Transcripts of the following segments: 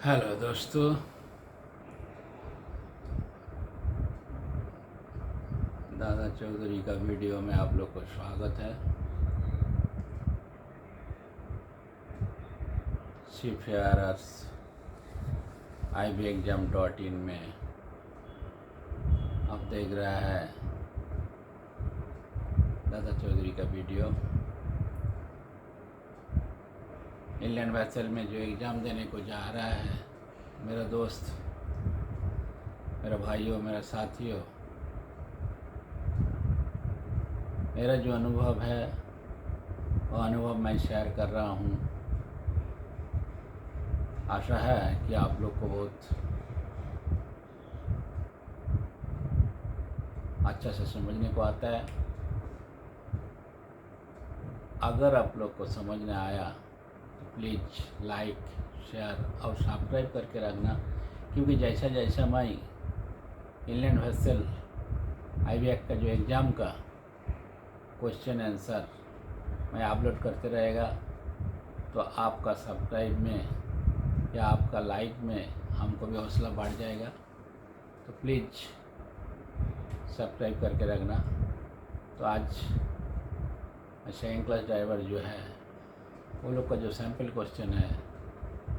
Hello दोस्तों। दादा चौधरी का वीडियो में आप लोग को स्वागत है। सीफेयरर्स IBExam.in में आप देख रहा है दादा चौधरी का वीडियो। इंग्लैंड वेसल में जो एग्ज़ाम देने को जा रहा है, मेरा दोस्त, मेरा भाइयों, मेरा साथियों, मेरा जो अनुभव है वो अनुभव मैं शेयर कर रहा हूँ। आशा है कि आप लोग को बहुत अच्छा से समझने को आता है। अगर आप लोग को समझ में आया तो प्लीज़ लाइक, शेयर और सब्सक्राइब करके रखना, क्योंकि जैसा जैसा मैं इंग्लैंड वेसल IBEx का जो एग्ज़ाम का क्वेश्चन आंसर मैं अपलोड करते रहेगा तो आपका सब्सक्राइब में या आपका लाइक में हमको भी हौसला बढ़ जाएगा। तो प्लीज़ सब्सक्राइब करके रखना। तो आज सेकंड क्लास ड्राइवर जो है वो लोग का जो सैम्पल क्वेश्चन है,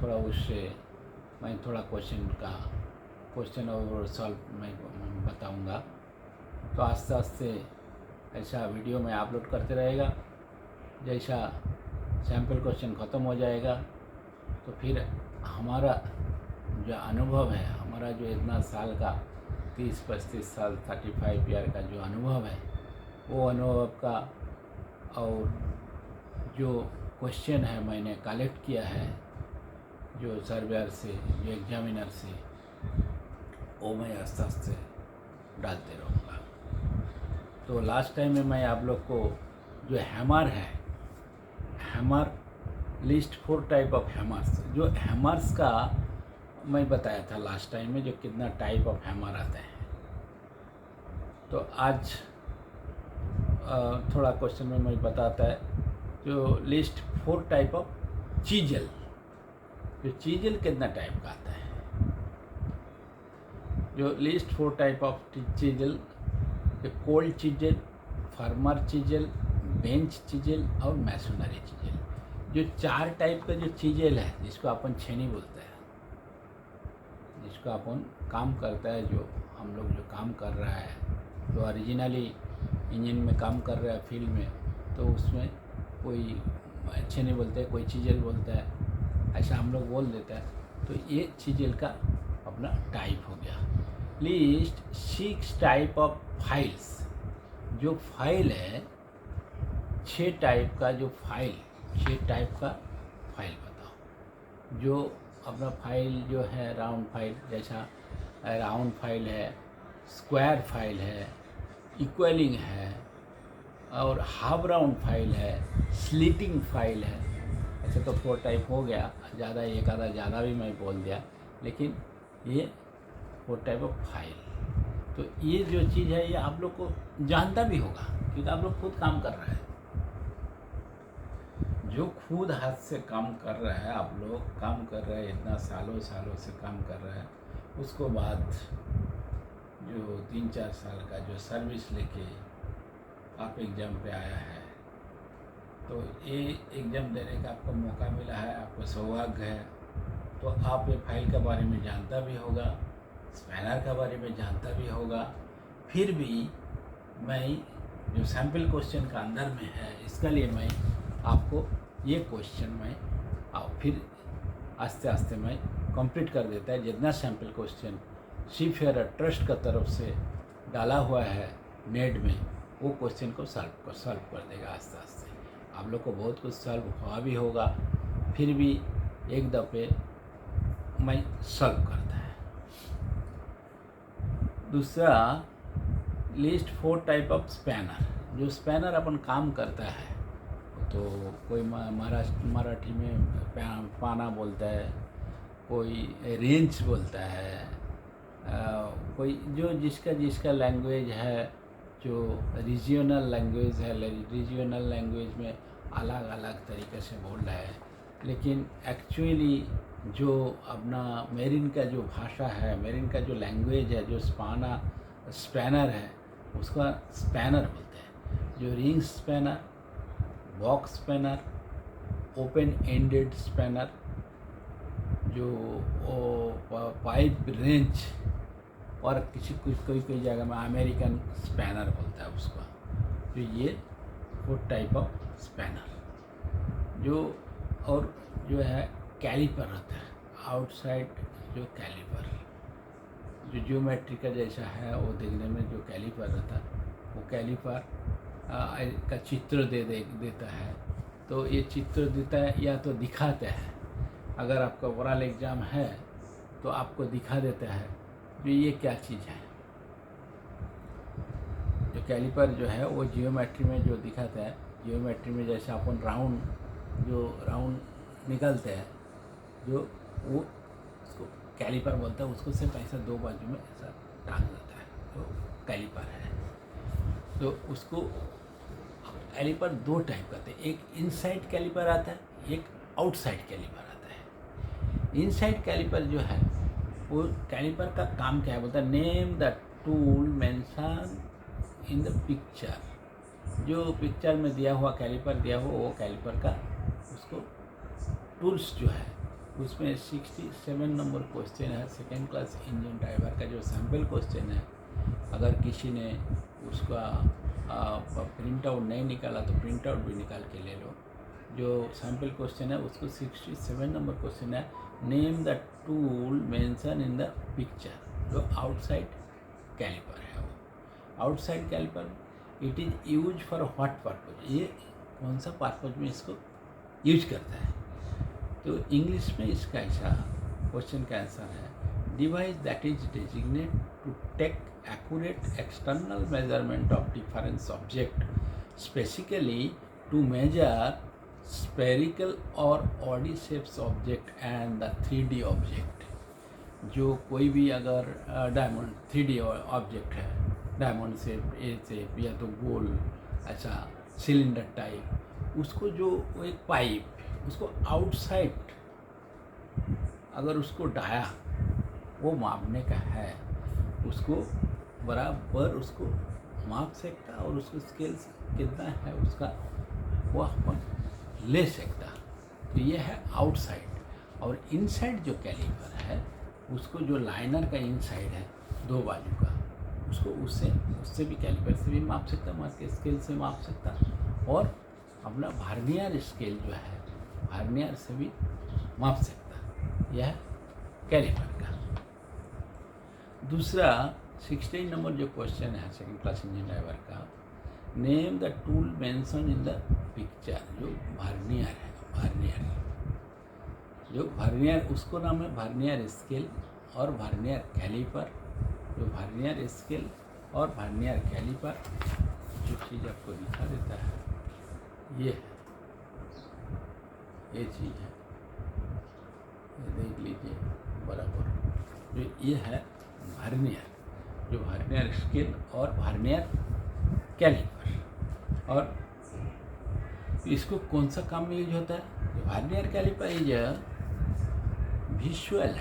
थोड़ा उससे मैं थोड़ा क्वेश्चन और सॉल्व मैं बताऊंगा। तो आस्ते आस्ते ऐसा वीडियो में अपलोड करते रहेगा। जैसा सैम्पल क्वेश्चन ख़त्म हो जाएगा तो फिर हमारा जो अनुभव है, हमारा जो इतना साल का 30-35 साल 35 ईयर का जो अनुभव है, वो अनुभव का और जो क्वेश्चन है मैंने कलेक्ट किया है जो सर्वेयर से, जो एग्जामिनर से, वो मैं आस्ते आस्ते डालते रहूँगा। तो लास्ट टाइम में मैं आप लोग को जो हैमर है, hammer list 4 type of hammers, जो हैमर्स का मैं बताया था लास्ट टाइम में, जो कितना टाइप ऑफ हैमर आते हैं। तो आज थोड़ा क्वेश्चन में मैं बताता है जो लिस्ट 4 टाइप ऑफ चीजल, जो चीजल कितना टाइप का आता है। जो list 4 type of chisel, cold chisel, farmer chisel, bench chisel और मैसोनरी चीजल, जो 4 टाइप का जो चीजल है, जिसको अपन छेनी बोलते हैं, जिसको अपन काम करता है, जो हम लोग जो काम कर रहा है, जो ओरिजिनली इंजन में काम कर रहा है फील्ड में, तो उसमें कोई छेनी बोलते हैं, कोई चीजल बोलता है, ऐसा हम लोग बोल देता है। तो ये चीजल का अपना टाइप हो गया। लिस्ट 6 टाइप ऑफ फाइल्स, जो फाइल है 6 टाइप का, जो फाइल 6 टाइप का फाइल बताओ। जो अपना फाइल जो है राउंड फाइल, जैसा राउंड फाइल है, स्क्वायर फाइल है, इक्वलिंग है और हाफ राउंड फाइल है, स्लिटिंग फाइल है। ऐसे तो 4 टाइप हो गया, ज़्यादा एक आधा ज़्यादा भी मैं बोल दिया, लेकिन ये 4 टाइप ऑफ फाइल। तो ये जो चीज़ है ये आप लोग को जानता भी होगा, क्योंकि आप लोग खुद काम कर रहे हैं। जो खुद हाथ से काम कर रहा है, आप लोग काम कर रहे हैं, इतना सालों से काम कर रहे हैं, उसको बाद जो 3-4 साल का जो सर्विस लेके आप एग्ज़ाम पे आया है, तो ये एग्ज़ाम देने का आपको मौका मिला है, आपको सौभाग्य है। तो आप ये फाइल के बारे में जानता भी होगा, स्पैनर के बारे में जानता भी होगा। फिर भी मैं जो सैम्पल क्वेश्चन का अंदर में है, इसके लिए मैं आपको ये क्वेश्चन में फिर आस्ते आस्ते मैं कंप्लीट कर देता है। जितना सैम्पल क्वेश्चन सीफेयर ट्रस्ट का तरफ से डाला हुआ है नेट में, वो क्वेश्चन को सॉल्व कर देगा आस्ते आस्ते। आप लोग को बहुत कुछ सॉल्व हुआ भी होगा, फिर भी एक दफ़े मैं सॉल्व करता है। दूसरा, लिस्ट 4 टाइप ऑफ स्पैनर, जो स्पैनर अपन काम करता है, तो कोई मराठी में पाना बोलता है, कोई रेंच बोलता है, कोई जो जिसका लैंग्वेज है, जो रीजनल लैंग्वेज है, रीजनल लैंग्वेज में अलग अलग तरीके से बोल रहा है, लेकिन एक्चुअली जो अपना मेरिन का जो भाषा है, मेरिन का जो लैंग्वेज है, जो स्पैनर है, उसका स्पैनर बोलते हैं। जो ring spanner, box spanner, open ended spanner, जो पाइप रेंच, और कोई कोई जगह में अमेरिकन स्पैनर बोलता है उसका। तो ये वो टाइप ऑफ स्पैनर जो, और जो है कैलिपर रहता है, आउटसाइड जो कैलिपर, जो ज्योमेट्री का जैसा है वो देखने में जो कैलिपर रहता है, वो कैलिपर का चित्र देता है। तो ये चित्र देता है या तो दिखाता है, अगर आपका ओरल एग्ज़ाम है तो आपको दिखा देता है कि ये क्या चीज़ है। जो कैलिपर जो है वो जियोमेट्री में जो दिखाता है, जियोमेट्री में जैसे अपन राउंड निकलते हैं, जो वो उसको कैलिपर बोलता है। उसको सिर्फ ऐसा दो बाजू में ऐसा टांग देता है, तो कैलिपर है। तो उसको कैलिपर दो टाइप का होते हैं, एक इनसाइड कैलिपर आता है, एक आउटसाइड कैलिपर आता है। इनसाइड कैलिपर जो है वो कैलिपर का काम क्या है, बोलता है name the tool mention in the picture. जो पिक्चर में दिया हुआ कैलिपर दिया हुआ, वो कैलिपर का उसको टूल्स जो है, उसमें 67 नंबर क्वेश्चन है, सेकेंड क्लास इंजन ड्राइवर का जो सैम्पल क्वेश्चन है। अगर किसी ने उसका प्रिंट आउट नहीं निकाला तो प्रिंट आउट भी निकाल के ले लो। जो सैम्पल क्वेश्चन है उसको 67 नंबर क्वेश्चन है, name the tool mention in the picture. जो आउटसाइड कैलिपर है, वो outside caliper it is use for what purpose, ये कौन सा पर्पज में इसको यूज करता है। तो इंग्लिश में इसका ऐसा क्वेश्चन का आंसर है, device that is designate to take accurate external measurement of difference object, specifically to measure spherical और odd shapes object and the 3D object. जो कोई भी अगर डायमंड 3D ऑब्जेक्ट है, डायमंड शेप, ए शेप, या तो गोल ऐसा सिलेंडर टाइप, उसको जो एक पाइप, उसको आउटसाइड अगर उसको डाया वो मापने का है, उसको बराबर उसको माप सकता और उसको स्केल कितना है उसका वो अपन ले सकता। तो ये है आउटसाइड। और इनसाइड जो कैलिपर है उसको जो लाइनर का इनसाइड है दो बाजू का, उसको उससे भी कैलिपर से भी माप सकता, माप के स्केल से माप सकता, और अपना वर्नियर स्केल जो है वर्नियर से भी माप सकता। यह कैलिपर का। दूसरा 16 नंबर जो क्वेश्चन है सेकंड क्लास इंजन ड्राइवर का, name the tool mention in the picture. जो वर्नियर है, वर्नियर उसको नाम है वर्नियर स्केल और वर्नियर कैलिपर। जो वर्नियर स्केल और वर्नियर कैलिपर जो चीज़ आपको दिखा देता है, ये चीज़ है, ये देख लीजिए बराबर। जो ये है वर्नियर, जो वर्नियर स्केल और वर्नियर कैलिपर। और इसको कौन सा काम में यूज होता है? Vernier caliper is a visual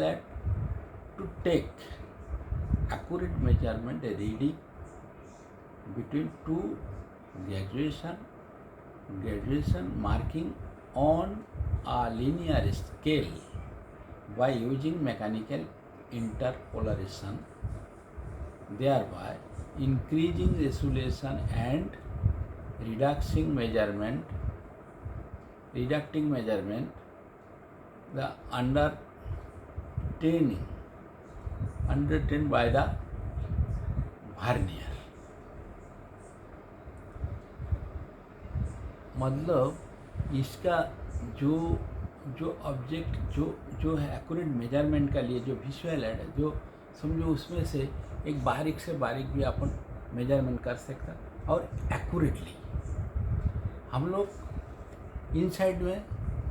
aid to take accurate measurement reading between two graduation marking on a linear scale by using mechanical interpolation, thereby increasing resolution and reducing measurement the undertaken by the vernier। मतलब इसका जो object जो है accurate measurement का लिए जो visual add है, जो समझो उसमें से एक बारीक से बारीक भी अपन मेजरमेंट कर सकता और एक्यूरेटली। हम लोग इनसाइड में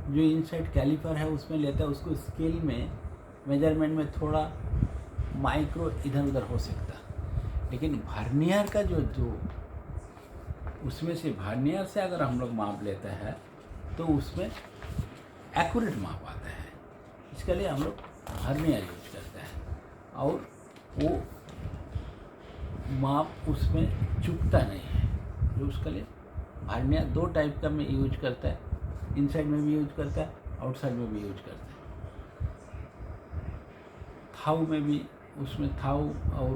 जो इनसाइड कैलिपर है उसमें लेता है, उसको स्केल में मेजरमेंट में थोड़ा माइक्रो इधर उधर हो सकता, लेकिन वर्नियर का जो उसमें से वर्नियर से अगर हम लोग माप लेते हैं तो उसमें एक्यूरेट माप आता है। इसके लिए हम लोग हर्निया यूज करते हैं और वो माप उसमें चुकता नहीं है। जो उसके लिए हर्निया 2 टाइप का में यूज करता है, इनसाइड में भी यूज करता है, आउटसाइड में भी यूज करता है। थाउ में भी, उसमें थाउ और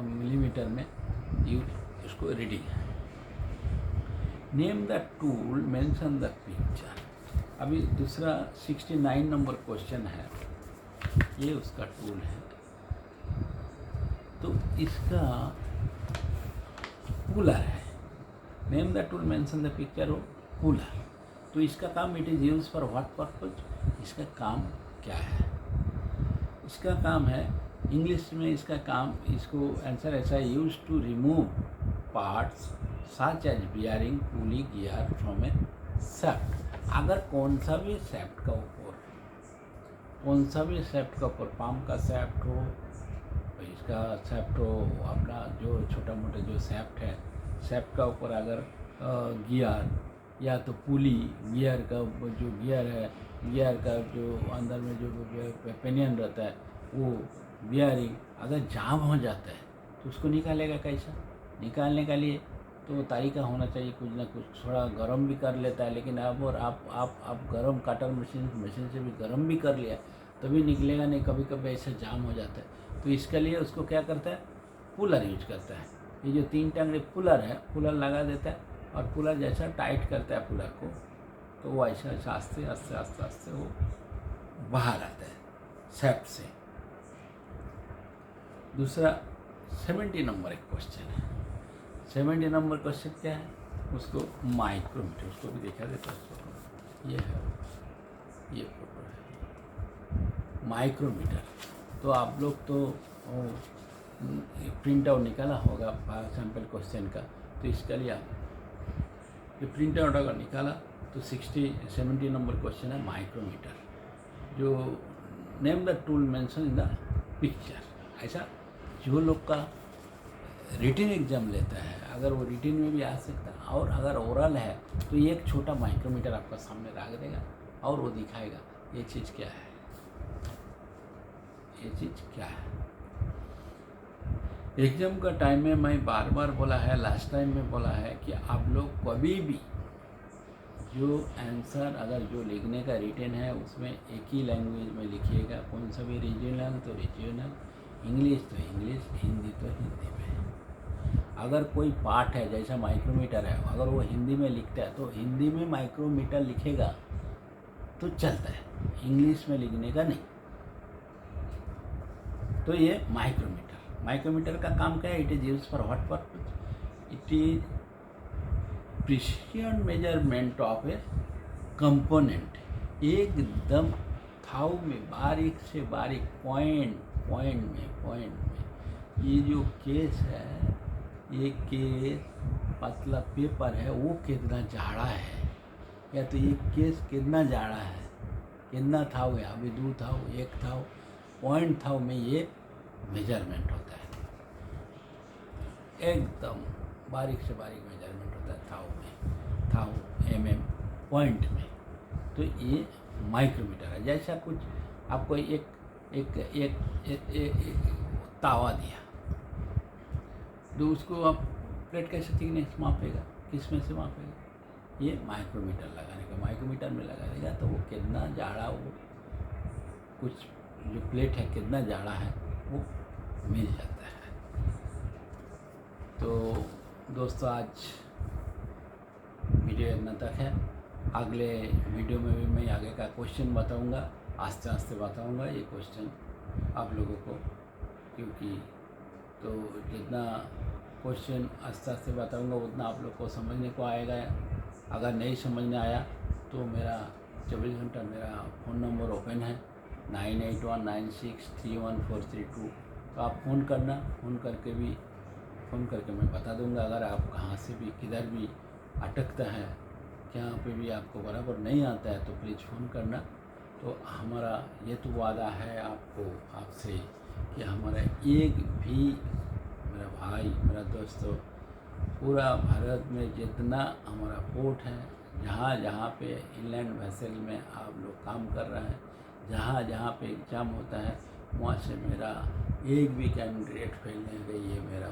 मिलीमीटर में यूज उसको रीडिंग है। Name the tool, mention the picture. अभी दूसरा 69 नंबर क्वेश्चन है, ये उसका टूल है। तो इसका पुलर है। Name the tool, mention the picture, हो पुलर। तो इसका काम, it is use for what purpose, इसका काम क्या है? इसका काम है, इंग्लिश में इसका काम, इसको आंसर ऐसा है, use to remove parts such as bearing, pulley, gear from a shaft. अगर कौन सा भी शाफ्ट का ऊपर पाम का शाफ्ट हो, इसका शाफ्ट हो, अपना जो छोटा मोटा जो शाफ्ट है, शाफ्ट का ऊपर अगर गियर या तो पुली, गियर का जो गियर है, गियर का जो अंदर में जो पेनियन रहता है, वो बियरिंग अगर जाम हो जाता है तो उसको निकालेगा कैसा? निकालने के लिए तो तरीका होना चाहिए कुछ ना कुछ। थोड़ा गर्म भी कर लेता है, लेकिन अब और आप गर्म कटर मशीन से भी गर्म भी कर लिया तभी निकलेगा नहीं, कभी कभी ऐसा जाम हो जाता है। तो इसके लिए उसको क्या करता है, पुलर यूज करता है। ये जो 3 टंगड़ी पुलर है, पुलर लगा देता है और पुलर जैसा टाइट करता है पुलर को, तो वो ऐसा ऐसा आस्ते आस्ते आस्ते आस्ते वो बाहर आता है शाफ्ट से। दूसरा 70 नंबर एक क्वेश्चन है। 70 नंबर क्वेश्चन क्या है? उसको माइक्रोमीटर, उसको भी देखा देता है। ये है, ये फोटो है माइक्रोमीटर। तो आप लोग तो प्रिंट आउट निकाला होगा सैम्पल क्वेश्चन का, तो इसके लिए आप ये प्रिंट आउट अगर निकाला तो 70 नंबर क्वेश्चन है माइक्रोमीटर। जो name the tool mention in the picture. ऐसा जो लोग का रिटिन एग्जाम लेता है, अगर वो रिटिन में भी आ सकता है, और अगर ओरल है तो ये एक छोटा माइक्रोमीटर आपका सामने रख देगा और वो दिखाएगा ये चीज़ क्या है, ये चीज़ क्या है। एग्जाम का टाइम में मैं बार बार बोला है, लास्ट टाइम में बोला है कि आप लोग कभी भी जो आंसर अगर जो लिखने का रिटन है उसमें एक ही लैंग्वेज में लिखिएगा। कौन सा भी रीजनल तो रीजनल, इंग्लिश तो इंग्लिश, हिंदी तो हिंदी में। अगर कोई पार्ट है जैसा माइक्रोमीटर है, अगर वो हिंदी में लिखता है तो हिंदी में माइक्रोमीटर लिखेगा तो चलता है, इंग्लिश में लिखने का नहीं। तो ये माइक्रोमीटर का काम क्या है? It is use for what purpose? It is precision measurement of A component. एकदम थाउ में बारीक से बारीक पॉइंट में ये जो केस है, ये केस पतला पेपर है, वो कितना जाड़ा है, या तो ये केस कितना जाड़ा है, कितना थाउ है, अभी 2 थाउ 1 थाउ पॉइंट थाउ में ये मेजरमेंट होता है। एकदम बारीक से बारीक मेजरमेंट होता है थाउ mm पॉइंट में। तो ये माइक्रोमीटर है। जैसा कुछ आपको एक तावा दिया, तो उसको आप प्लेट कैसे थिकनेस मापेगा, किस में से मापेगा? ये माइक्रोमीटर लगाने का, माइक्रोमीटर में लगा देगा तो वो कितना जाड़ा, वो कुछ जो प्लेट है कितना जाड़ा है वो मिल जाता है। तो दोस्तों आज वीडियो इतना तक है। अगले वीडियो में भी मैं आगे का क्वेश्चन बताऊंगा, आस्ते आस्ते बताऊंगा ये क्वेश्चन आप लोगों को, क्योंकि तो जितना क्वेश्चन आस्ते आस्ते बताऊंगा उतना आप लोग को समझने को आएगा। अगर नहीं समझ में आया तो मेरा 24 घंटा मेरा फ़ोन नंबर ओपन है 9819631432। तो आप फ़ोन करना, फ़ोन करके मैं बता दूंगा। अगर आप कहाँ से भी किधर भी अटकता है, कहाँ पे भी आपको बराबर नहीं आता है तो प्लीज़ फ़ोन करना। तो हमारा ये तो वादा है आपसे कि हमारा एक भी मेरा भाई, मेरा दोस्तों, पूरा भारत में जितना हमारा पोर्ट है, जहाँ जहाँ पे इनलैंड वेसल में आप लोग काम कर रहे हैं, जहाँ जहाँ पे एग्ज़ाम होता है, वहाँ से मेरा एक भी कैंडिडेट फेल नहीं गई, ये मेरा